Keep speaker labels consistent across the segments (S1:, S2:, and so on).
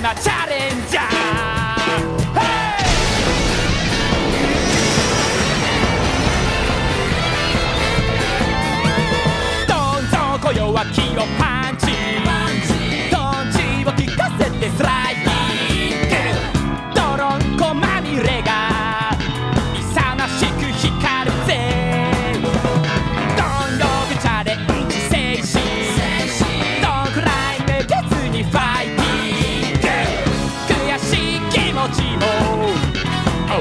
S1: なチャレンジャー、どんどんこ弱気をパンチ、トンチを効かせてスライディング、泥んこまみれが勇ましく光るぜ、どんよびチャレンジ精神、どんくらいめげずにファイティング、悔しい気持ちも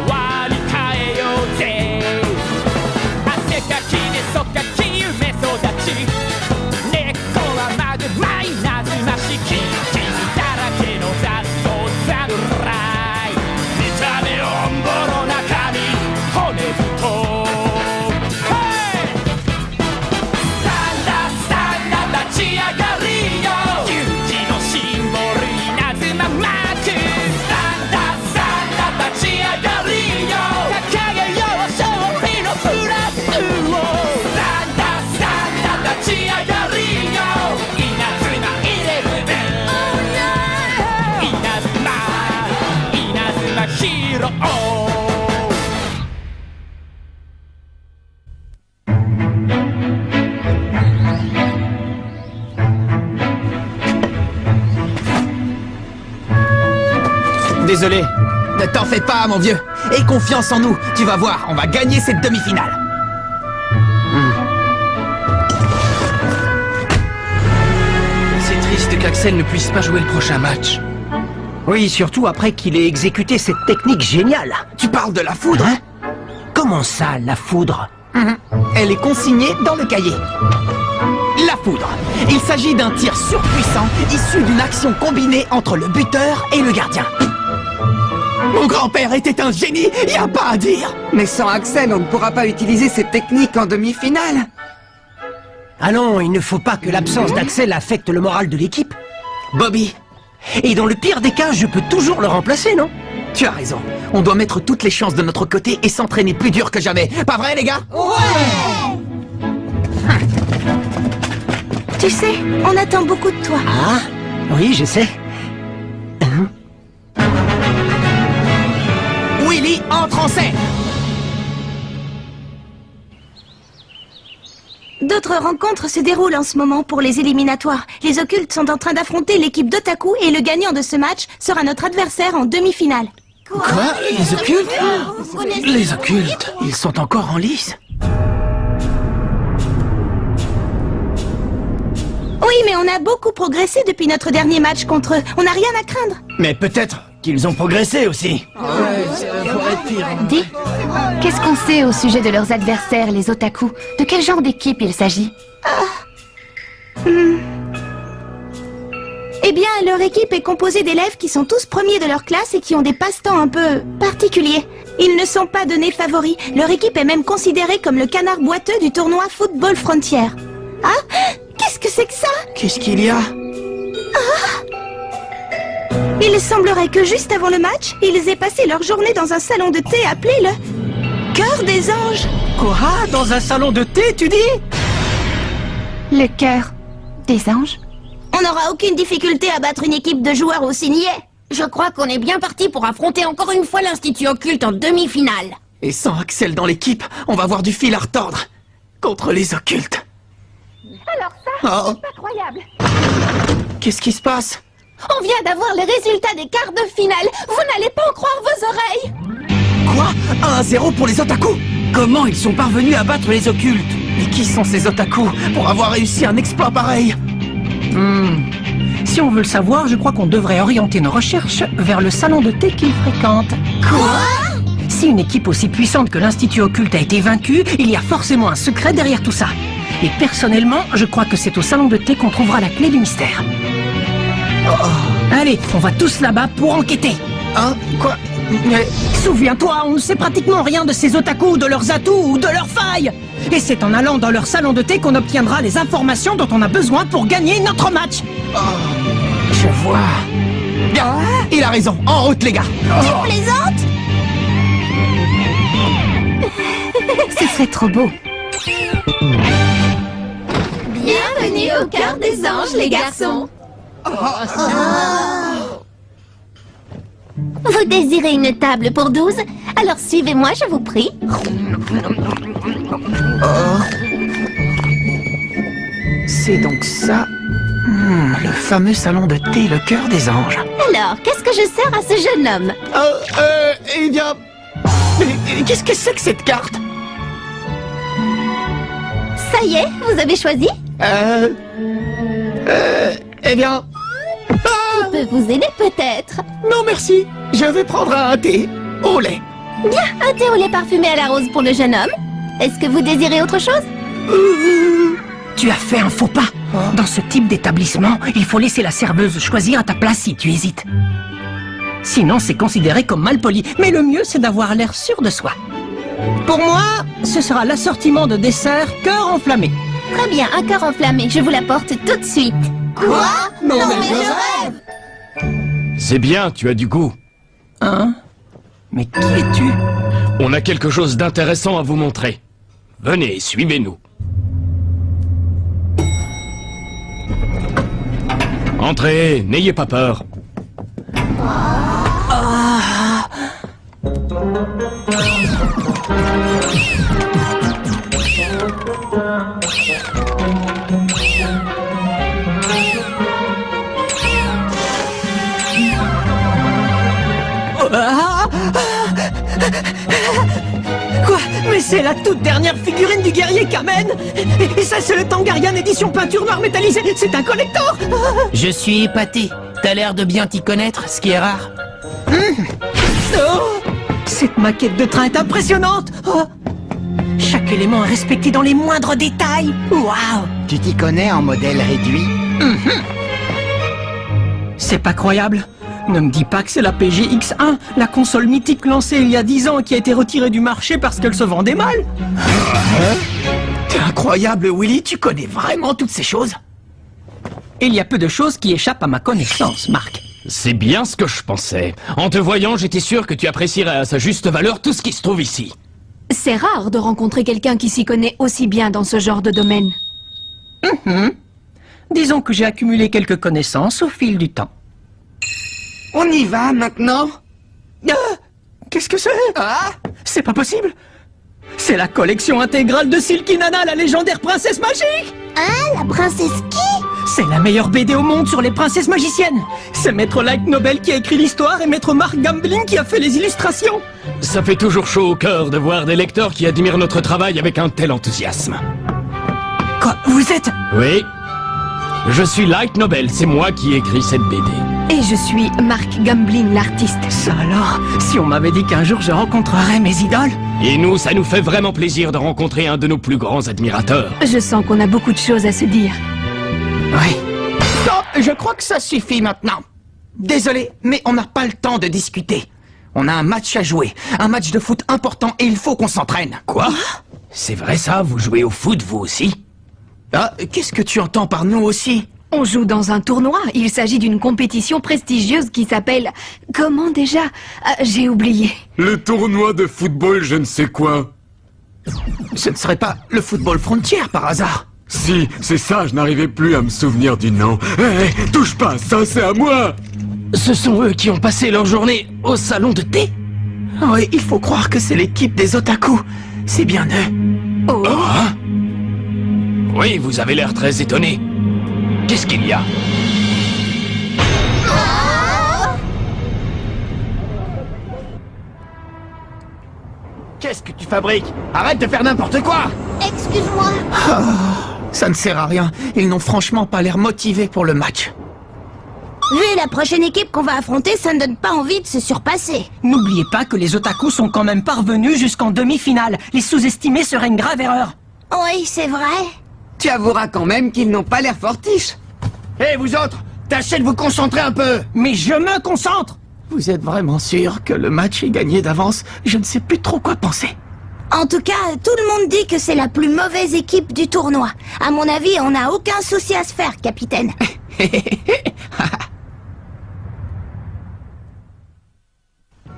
S1: 割り替えようぜ、汗かきでそかき夢育ち、根っこはマグマイナズマしき傷だらけの雑草侍、見た目オンボロ中身骨太、立ち上がりよ、勇気のシンボル稲妻マーク、立ち上がりよ、掲げよう勝利のフラッグを、立ち上がりよ、稲妻11、稲妻ヒーロー。
S2: Désolé. Ne t'en fais pas, mon vieux. Aie confiance en nous. Tu vas voir, on va gagner cette demi-finale.
S3: C'est triste qu'Axel ne puisse pas jouer le prochain match.
S4: Oui, surtout après qu'il ait exécuté cette technique géniale.
S2: Tu parles de la foudre,
S4: Hein? Comment ça, la foudre?
S2: Elle est consignée dans le cahier. La foudre. Il s'agit d'un tir surpuissant issu d'une action combinée entre le buteur et le gardien. Mon grand-père était un génie, y a pas à dire.
S5: Mais sans Axel, on ne pourra pas utiliser cette technique en demi-finale.
S4: Ah non, il ne faut pas que l'absence d'Axel affecte le moral de l'équipe.
S2: Bobby,
S4: Et dans le pire des cas, je peux toujours le remplacer, non?
S2: tu as raison. On doit mettre toutes les chances de notre côté et s'entraîner plus dur que jamais. Pas vrai, les gars?
S6: Tu sais, on attend beaucoup de toi.
S4: Ah, oui, je sais.
S2: Willy entre en scène.
S6: D'autres rencontres se déroulent en ce moment pour les éliminatoires. Les occultes sont en train d'affronter l'équipe d'Otaku et le gagnant de ce match sera notre adversaire en demi-finale.
S3: Quoi? Les occultes? Les occultes, ils sont encore en lice?
S6: Oui, mais on a beaucoup progressé depuis notre dernier match contre eux. On n'a rien à craindre.
S7: Mais peut-être qu'ils ont progressé aussi.
S8: Dis, qu'est-ce qu'on sait au sujet de leurs adversaires, les otaku? De quel genre d'équipe il s'agit?
S6: Eh bien, leur équipe est composée d'élèves qui sont tous premiers de leur classe et qui ont des passe-temps un peu particuliers. Ils ne sont pas donnés favoris. Leur équipe est même considérée comme le canard boiteux du tournoi Football Frontier. Ah? Qu'est-ce que c'est que ça?
S3: Qu'est-ce qu'il y a?
S6: Il semblerait que juste avant le match, ils aient passé leur journée dans un salon de thé appelé le Cœur des Anges.
S4: Quoi? Dans un salon de thé, tu dis?
S8: Le cœur des anges?
S6: On n'aura aucune difficulté à battre une équipe de joueurs aussi niais.
S9: Je crois qu'on est bien parti pour affronter encore une fois l'Institut Occulte en demi-finale.
S2: Et sans Axel dans l'équipe, on va avoir du fil à retordre. Contre les occultes.
S6: Alors ça,
S2: Oh,
S6: c'est incroyable.
S2: qu'est-ce qui se passe?
S6: On vient d'avoir les résultats des quarts de finale. Vous n'allez pas en croire vos oreilles.
S2: Quoi? 1-0 pour les otaku?
S3: Comment ils sont parvenus à battre les occultes?
S2: Mais qui sont ces otaku pour avoir réussi un exploit pareil?
S4: Si on veut le savoir, je crois qu'on devrait orienter nos recherches vers le salon de thé qu'ils fréquentent.
S2: Quoi?
S4: Si une équipe aussi puissante que l'Institut Occulte a été vaincue, il y a forcément un secret derrière tout ça. Et personnellement, je crois que c'est au salon de thé qu'on trouvera la clé du mystère. Allez, on va tous là-bas pour enquêter.
S2: Hein? Quoi? Mais...
S4: Souviens-toi, on ne sait pratiquement rien de ces otaku, de leurs atouts ou de leurs failles. Et c'est en allant dans leur salon de thé qu'on obtiendra les informations dont on a besoin pour gagner notre match.
S2: Je vois. Bien, il a raison. En route, les gars.
S6: Tu plaisantes?
S8: Ce serait trop beau.
S6: Bienvenue au cœur des anges, les garçons. Vous désirez une table pour 12? Alors suivez-moi, je vous prie.
S2: C'est donc ça. Le fameux salon de thé, le cœur des anges.
S6: Alors, qu'est-ce que je sers à ce jeune homme?
S2: Eh bien... Qu'est-ce que c'est que cette carte?
S6: Ça y est, vous avez choisi?
S2: Eh bien...
S6: Je peux vous aider peut-être.
S2: Non merci, je vais prendre un thé au lait.
S6: Bien, un thé au lait parfumé à la rose pour le jeune homme. Est-ce que vous désirez autre chose?
S4: Tu as fait un faux pas. Dans ce type d'établissement, il faut laisser la serveuse choisir à ta place si tu hésites. Sinon, c'est considéré comme malpoli. Mais le mieux, c'est d'avoir l'air sûr de soi. Pour moi, ce sera l'assortiment de dessert cœur enflammé.
S6: Très bien, un cœur enflammé, je vous l'apporte tout de suite. Quoi? Non mais je rêve!
S1: C'est bien, tu as du goût.
S4: Hein? Mais qui es-tu?
S1: On a quelque chose d'intéressant à vous montrer. Venez, suivez-nous. Entrez, n'ayez pas peur.
S4: Quoi? Mais c'est la toute dernière figurine du guerrier Kamen. Et ça, c'est le Tangarian édition peinture noire métallisée. C'est un collector.
S3: Je suis épaté. T'as l'air de bien t'y connaître, ce qui est rare.
S4: Oh, cette maquette de train est impressionnante. Oh, chaque élément est respecté dans les moindres détails. Waouh!
S5: Tu t'y connais en modèle réduit?
S4: C'est pas croyable. Ne me dis pas que c'est la PGX1, la console mythique lancée il y a 10 ans et qui a été retirée du marché parce qu'elle se vendait mal.
S2: T'es incroyable, Willy, tu connais vraiment toutes ces choses?
S4: Il y a peu de choses qui échappent à ma connaissance, Marc.
S1: C'est bien ce que je pensais. En te voyant, j'étais sûr que tu apprécierais à sa juste valeur tout ce qui se trouve ici.
S8: C'est rare de rencontrer quelqu'un qui s'y connaît aussi bien dans ce genre de domaine.
S4: Disons que j'ai accumulé quelques connaissances au fil du temps.
S5: On y va maintenant?
S4: Qu'est-ce que c'est? C'est pas possible. C'est la collection intégrale de Silky Nana, la légendaire princesse magique.
S6: Hein, la princesse qui?
S4: C'est la meilleure BD au monde sur les princesses magiciennes. C'est Maître Light Nobel qui a écrit l'histoire et Maître Mark Gambling qui a fait les illustrations.
S1: Ça fait toujours chaud au cœur de voir des lecteurs qui admirent notre travail avec un tel enthousiasme.
S4: Quoi? Vous êtes...
S1: Oui. Je suis Light Nobel, c'est moi qui ai écrit cette BD.
S8: Et je suis Mark Gambling, l'artiste.
S4: Ça alors, si on m'avait dit qu'un jour je rencontrerais mes idoles...
S1: Et nous, ça nous fait vraiment plaisir de rencontrer un de nos plus grands admirateurs.
S8: Je sens qu'on a beaucoup de choses à se dire.
S2: Oui. Stop, je crois que ça suffit maintenant. Désolé, mais on n'a pas le temps de discuter. On a un match à jouer, un match de foot important et il faut qu'on s'entraîne.
S1: Quoi? C'est vrai ça? Vous jouez au foot, vous aussi?
S2: Ah, qu'est-ce que tu entends par nous aussi?
S8: On joue dans un tournoi. Il s'agit d'une compétition prestigieuse qui s'appelle... Comment déjà? J'ai oublié.
S10: Le tournoi de football je ne sais quoi.
S2: Ce ne serait pas le football frontière par hasard?
S10: Si, c'est ça, je n'arrivais plus à me souvenir du nom. Hé, touche pas, ça c'est à moi!
S3: Ce sont eux qui ont passé leur journée au salon de thé.
S2: Oui, il faut croire que c'est l'équipe des otaku. C'est bien eux.
S8: Oh.
S1: Hein? Oui, vous avez l'air très étonné. Qu'est-ce qu'il y a?
S7: Qu'est-ce que tu fabriques? Arrête de faire n'importe quoi!
S6: Excuse-moi.
S2: Ça ne sert à rien. Ils n'ont franchement pas l'air motivés pour le match.
S6: Vu la prochaine équipe qu'on va affronter, ça ne donne pas envie de se surpasser.
S4: N'oubliez pas que les otaku sont quand même parvenus jusqu'en demi-finale. Les sous-estimer serait une grave erreur.
S6: Oui, c'est vrai.
S5: Tu avoueras quand même qu'ils n'ont pas l'air fortiches.
S7: Hé, vous autres! Tâchez de vous concentrer un peu!
S4: Mais je me concentre.
S2: Vous êtes vraiment sûr que le match est gagné d'avance? Je ne sais plus trop quoi penser.
S6: En tout cas, tout le monde dit que c'est la plus mauvaise équipe du tournoi. À mon avis, on n'a aucun souci à se faire, capitaine.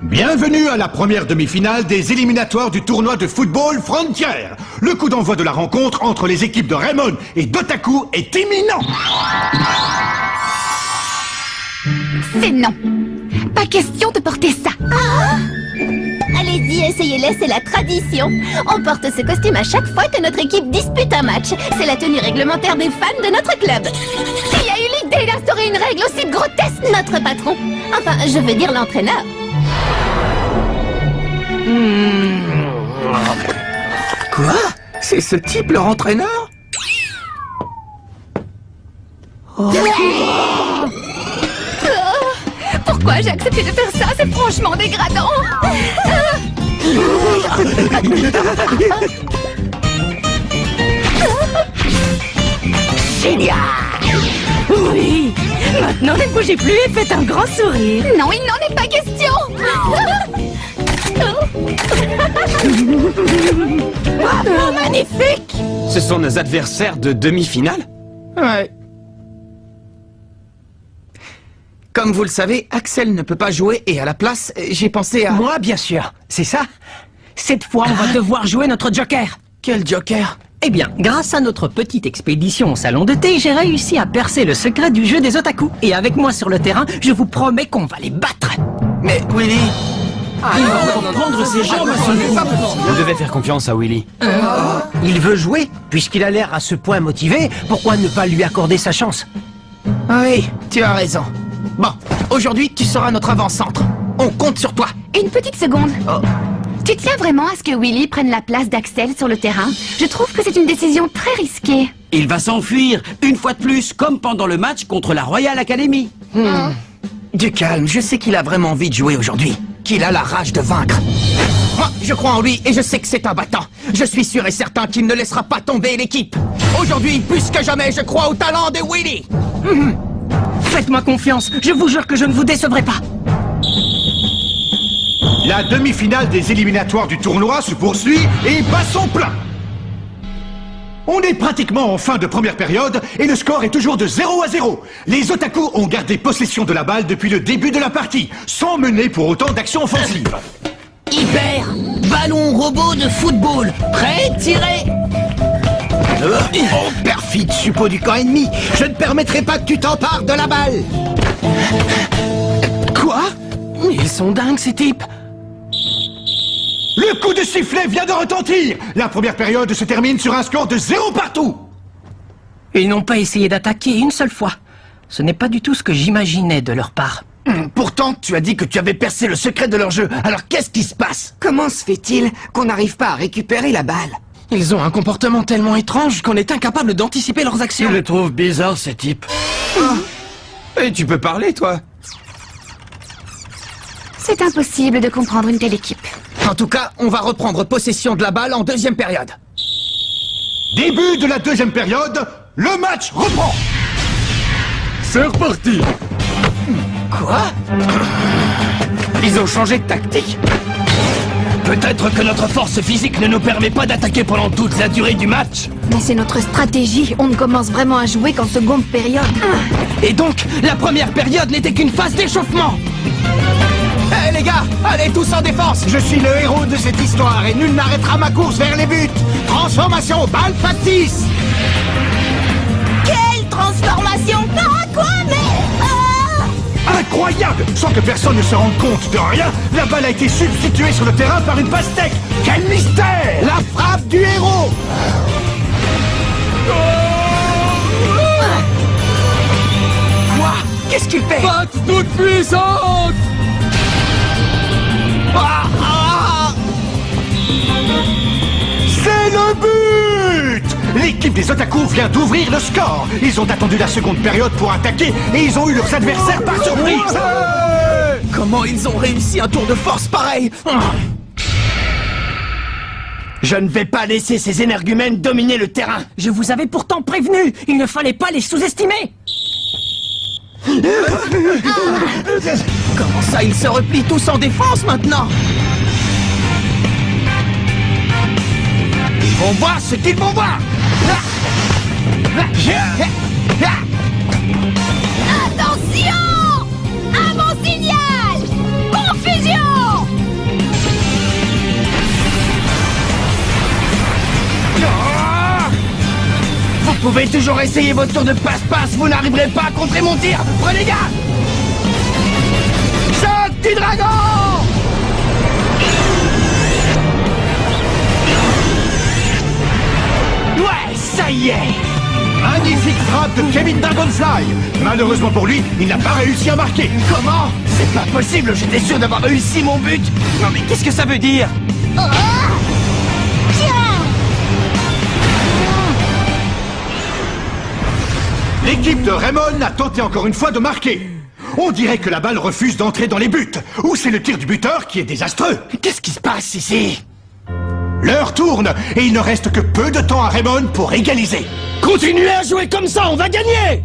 S11: Bienvenue à la première demi-finale des éliminatoires du tournoi de football Frontier. Le coup d'envoi de la rencontre entre les équipes de Raymond et d'Otaku est imminent.
S8: C'est non. Pas question de porter ça.
S12: Allez-y, essayez-les, c'est la tradition. On porte ce costume à chaque fois que notre équipe dispute un match. C'est la tenue réglementaire des fans de notre club.
S8: Qui a eu l'idée d'instaurer une règle aussi grotesque?
S12: Notre patron. Enfin, je veux dire l'entraîneur.
S2: Quoi? C'est ce type leur entraîneur?
S8: Pourquoi j'ai accepté de faire ça? C'est franchement dégradant.
S4: Génial! Oui! Maintenant, ne bougez plus et faites un grand sourire.
S8: Non, il n'en est pas question.
S4: Bravo, magnifique!
S7: Ce sont nos adversaires de demi-finale?
S2: Ouais. Comme vous le savez, Axel ne peut pas jouer et à la place, j'ai pensé à...
S4: Moi, bien sûr. C'est ça? Cette fois, on va devoir jouer notre Joker.
S2: Quel Joker?
S4: Eh bien, grâce à notre petite expédition au salon de thé, j'ai réussi à percer le secret du jeu des otaku. Et avec moi sur le terrain, je vous promets qu'on va les battre.
S2: Mais Willy...
S1: Prendre ses jambes à son cou.
S7: Vous devez faire confiance à Willy.
S4: Il veut jouer, puisqu'il a l'air à ce point motivé, pourquoi ne pas lui accorder sa chance?
S2: Oui, tu as raison. Bon, aujourd'hui, tu seras notre avant-centre. On compte sur toi.
S8: Une petite seconde. Tu tiens vraiment à ce que Willy prenne la place d'Axel sur le terrain? Je trouve que c'est une décision très risquée.
S1: Il va s'enfuir, une fois de plus, comme pendant le match contre la Royal Academy.
S2: Du calme, je sais qu'il a vraiment envie de jouer aujourd'hui. Qu'il a la rage de vaincre. Moi, je crois en lui et je sais que c'est un battant. Je suis sûr et certain qu'il ne laissera pas tomber l'équipe. Aujourd'hui, plus que jamais, je crois au talent de Willy.
S4: Faites-moi confiance, je vous jure que je ne vous décevrai pas.
S11: La demi-finale des éliminatoires du tournoi se poursuit et bat son plein. On est pratiquement en fin de première période et le score est toujours de 0-0. Les otaku ont gardé possession de la balle depuis le début de la partie, sans mener pour autant d'action offensive.
S1: Hyper, ballon robot de football, prêt, tiré.
S2: Oh, perfide suppôt du camp ennemi. Je ne permettrai pas que tu t'empares de la balle. Quoi?
S4: Ils sont dingues, ces types.
S11: Le coup de sifflet vient de retentir. La première période se termine sur un score de 0 partout.
S4: Ils n'ont pas essayé d'attaquer une seule fois. Ce n'est pas du tout ce que j'imaginais de leur part.
S2: Pourtant, tu as dit que tu avais percé le secret de leur jeu. Alors qu'est-ce qui se passe?
S5: Comment se fait-il qu'on n'arrive pas à récupérer la balle?
S2: Ils ont un comportement tellement étrange qu'on est incapable d'anticiper leurs actions.
S7: Je le trouve bizarre, ces types. Et tu peux parler, toi?
S8: C'est impossible de comprendre une telle équipe.
S2: En tout cas, on va reprendre possession de la balle en deuxième période.
S11: Début de la deuxième période, le match reprend.
S10: C'est reparti.
S2: Quoi?
S1: Ils ont changé de tactique. Peut-être que notre force physique ne nous permet pas d'attaquer pendant toute la durée du match.
S12: Mais c'est notre stratégie. On ne commence vraiment à jouer qu'en seconde période.
S2: Et donc, la première période n'était qu'une phase d'échauffement. Hé les gars, allez tous en défense.
S11: Je suis le héros de cette histoire et nul n'arrêtera ma course vers les buts. Transformation, balle factice.
S12: Quelle transformation! Ah, quoi, mais...
S11: Incroyable! Sans que personne ne se rende compte de rien, la balle a été substituée sur le terrain par une pastèque. Quel mystère!
S2: La frappe du héros. Quoi? Qu'est-ce que tu fais?
S10: Patte toute puissante.
S11: C'est le but! L'équipe des otaku vient d'ouvrir le score. Ils ont attendu la seconde période pour attaquer et ils ont eu leurs adversaires par surprise.
S2: Comment ils ont réussi un tour de force pareil?
S1: Je ne vais pas laisser ces énergumènes dominer le terrain.
S4: Je vous avais pourtant prévenu, il ne fallait pas les sous-estimer.
S2: Comment ça, ils se replient tous en défense maintenant?
S1: Ils vont voir ce qu'ils vont voir.
S12: Attention! Un bon signal! Confusion!
S1: Vous pouvez toujours essayer votre tour de passe-passe, vous n'arriverez pas à contrer mon tir. Prenez garde!
S7: du dragon!
S2: Ouais, ça y est!
S11: Magnifique frappe de Kevin Dragonfly. Malheureusement pour lui, il n'a pas réussi à marquer.
S2: Comment? C'est pas possible, j'étais sûr d'avoir réussi mon but! Non mais qu'est-ce que ça veut dire?
S11: L'équipe de Raymond a tenté encore une fois de marquer. On dirait que la balle refuse d'entrer dans les buts. Ou c'est le tir du buteur qui est désastreux.
S2: Qu'est-ce qui se passe ici?
S11: L'heure tourne et il ne reste que peu de temps à Raymond pour égaliser.
S7: Continuez à jouer comme ça, on va gagner!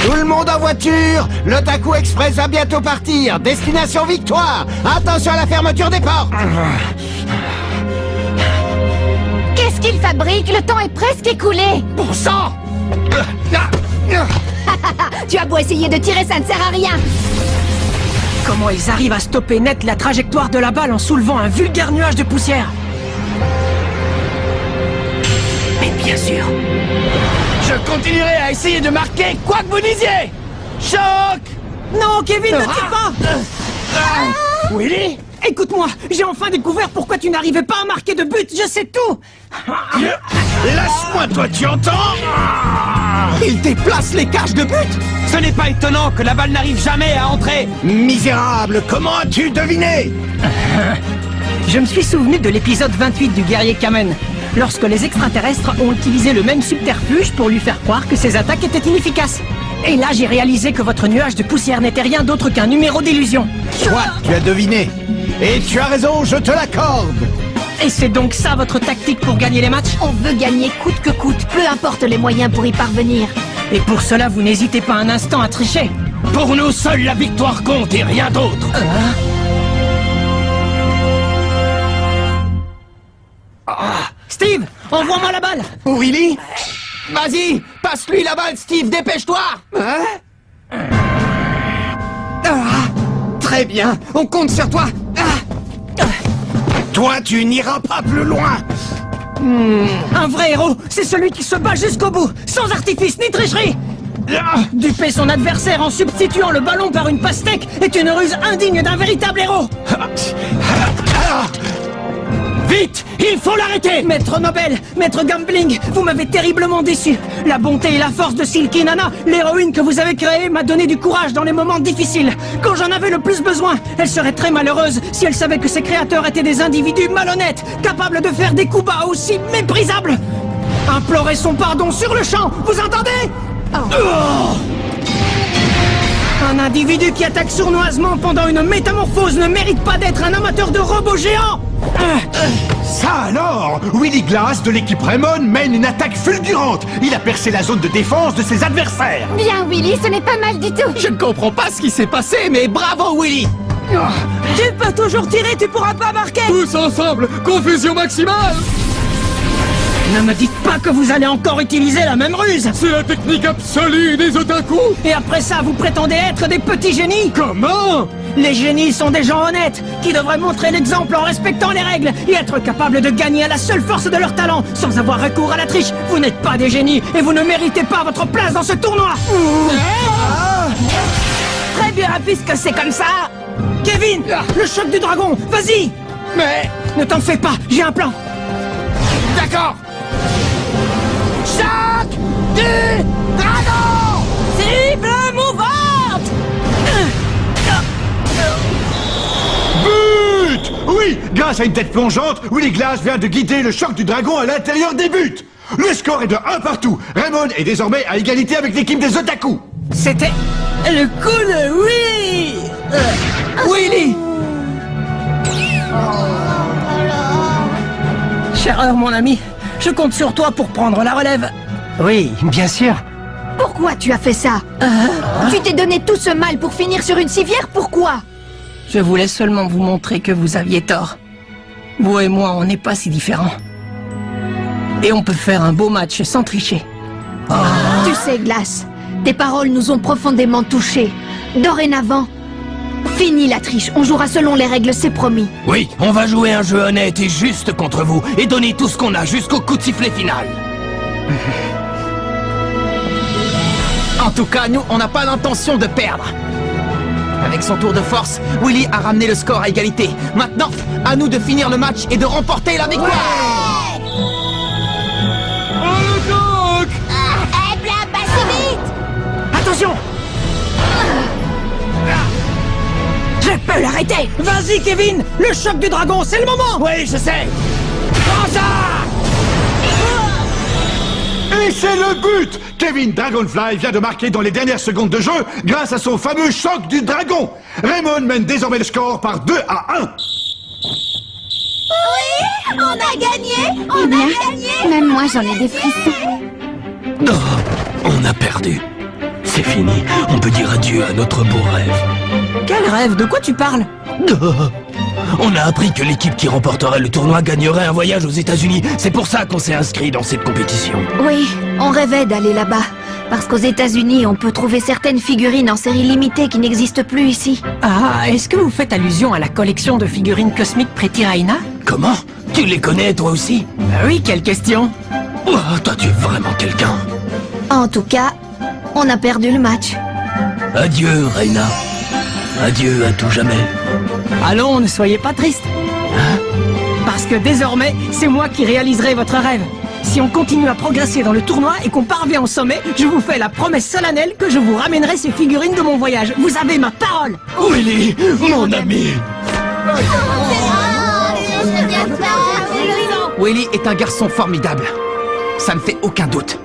S2: Tout le monde en voiture! L'Otaku Express va bientôt partir! Destination Victoire! Attention à la fermeture des portes!
S12: Qu'est-ce qu'il fabrique? Le temps est presque écoulé.
S2: Bon sang!
S12: Tu as beau essayer de tirer, ça ne sert à rien.
S4: Comment ils arrivent à stopper net la trajectoire de la balle en soulevant un vulgaire nuage de poussière? Mais bien sûr.
S7: Je continuerai à essayer de marquer quoi que vous disiez! Choc!
S4: Non, Kevin, ne tire pas!
S7: Willy?
S4: Écoute-moi, j'ai enfin découvert pourquoi tu n'arrivais pas à marquer de but, je sais tout!
S7: Lâche-moi, toi, tu entends?
S2: Il déplace les cages de but!
S1: Ce n'est pas étonnant que la balle n'arrive jamais à entrer.
S7: Misérable, comment as-tu deviné?
S4: Je me suis souvenu de l'épisode 28 du guerrier Kamen, lorsque les extraterrestres ont utilisé le même subterfuge pour lui faire croire que ses attaques étaient inefficaces. Et là, j'ai réalisé que votre nuage de poussière n'était rien d'autre qu'un numéro d'illusion.
S7: Toi, tu as deviné. Et tu as raison, je te l'accorde.
S4: Et c'est donc ça votre tactique pour gagner les matchs?
S12: On veut gagner coûte que coûte, peu importe les moyens pour y parvenir.
S4: Et pour cela, vous n'hésitez pas un instant à tricher.
S1: Pour nous, seule la victoire compte et rien d'autre.
S4: Steve, envoie-moi la balle.
S2: Willy? Vas-y, passe-lui la balle, Steve, dépêche-toi!
S5: Très bien, on compte sur toi.
S7: Toi, tu n'iras pas plus loin.
S4: Un vrai héros, c'est celui qui se bat jusqu'au bout, sans artifice ni tricherie. Duper son adversaire en substituant le ballon par une pastèque est une ruse indigne d'un véritable héros.
S1: Vite, il faut l'arrêter.
S4: Maître Nobel, Maître Gambling, vous m'avez terriblement déçu. La bonté et la force de Silky Nana, l'héroïne que vous avez créée, m'a donné du courage dans les moments difficiles. Quand j'en avais le plus besoin, elle serait très malheureuse si elle savait que ses créateurs étaient des individus malhonnêtes, capables de faire des coups bas aussi méprisables. Implorez son pardon sur le champ, vous entendez? Un individu qui attaque sournoisement pendant une métamorphose ne mérite pas d'être un amateur de robots géants.
S11: Ça alors! Willy Glass de l'équipe Raymond mène une attaque fulgurante. Il a percé la zone de défense de ses adversaires.
S12: Bien, Willy, ce n'est pas mal du tout.
S2: Je ne comprends pas ce qui s'est passé, mais bravo, Willy!
S4: Tu peux toujours tirer, tu pourras pas marquer.
S10: Tous ensemble, confusion maximale!
S4: Ne me dites pas que vous allez encore utiliser la même ruse.
S10: C'est la technique absolue des otaku!
S4: Et après ça, vous prétendez être des petits génies?
S10: Comment?
S4: Les génies sont des gens honnêtes, qui devraient montrer l'exemple en respectant les règles et être capables de gagner à la seule force de leur talent, sans avoir recours à la triche. Vous n'êtes pas des génies, et vous ne méritez pas votre place dans ce tournoi.
S6: Très bien, puisque c'est comme ça.
S4: Kevin, le choc du dragon, vas-y.
S7: Mais...
S4: Ne t'en fais pas, j'ai un plan.
S7: D'accord. Choc du dragon!
S6: Cible mouvante!
S11: But! Oui, grâce à une tête plongeante, Willy Glass vient de guider le choc du dragon à l'intérieur des buts. Le score est de 1 partout. Raymond est désormais à égalité avec l'équipe des Otaku.
S4: C'était le coup de Willy. Willy. Cher mon ami, je compte sur toi pour prendre la relève. Oui, bien sûr.
S12: Pourquoi tu as fait ça? Tu t'es donné tout ce mal pour finir sur une civière, pourquoi?
S4: Je voulais seulement vous montrer que vous aviez tort. Vous et moi, on n'est pas si différents. Et on peut faire un beau match sans tricher.
S12: Tu sais, Glass, tes paroles nous ont profondément touchés. Dorénavant, fini la triche, on jouera selon les règles, c'est promis.
S1: Oui, on va jouer un jeu honnête et juste contre vous et donner tout ce qu'on a jusqu'au coup de sifflet final.
S2: En tout cas, nous, on n'a pas l'intention de perdre. Avec son tour de force, Willy a ramené le score à égalité. Maintenant, à nous de finir le match et de remporter la victoire.
S6: Pas si vite.
S4: Attention! Je peux l'arrêter! Vas-y, Kevin! Le choc du dragon, c'est le moment!
S7: Oui, je sais. Prends ça!
S11: Et c'est le but! Kevin Dragonfly vient de marquer dans les dernières secondes de jeu grâce à son fameux choc du dragon. Raymond mène désormais le score par 2-1.
S6: Oui, on a gagné.
S8: Eh bien, même moi j'en ai des frissons.
S3: Oh, on a perdu. C'est fini. On peut dire adieu à notre beau rêve.
S4: Quel rêve? De quoi tu parles?
S3: Oh, on a appris que l'équipe qui remporterait le tournoi gagnerait un voyage aux États-Unis. C'est pour ça qu'on s'est inscrit dans cette compétition.
S12: Oui, on rêvait d'aller là-bas. Parce qu'aux États-Unis, on peut trouver certaines figurines en série limitée qui n'existent plus ici.
S4: Ah, est-ce que vous faites allusion à la collection de figurines cosmiques Pretty Raina?
S3: Comment? Tu les connais toi aussi?
S4: Bah oui, quelle question?
S3: Oh, toi tu es vraiment quelqu'un.
S12: En tout cas, on a perdu le match.
S3: Adieu, Reina. Adieu à tout jamais.
S4: Allons, ne soyez pas triste. Parce que désormais, c'est moi qui réaliserai votre rêve. Si on continue à progresser dans le tournoi et qu'on parvient au sommet, je vous fais la promesse solennelle que je vous ramènerai ces figurines de mon voyage. Vous avez ma parole.
S3: Willy, mon ami.
S2: Willy est un garçon formidable. Ça ne fait aucun doute.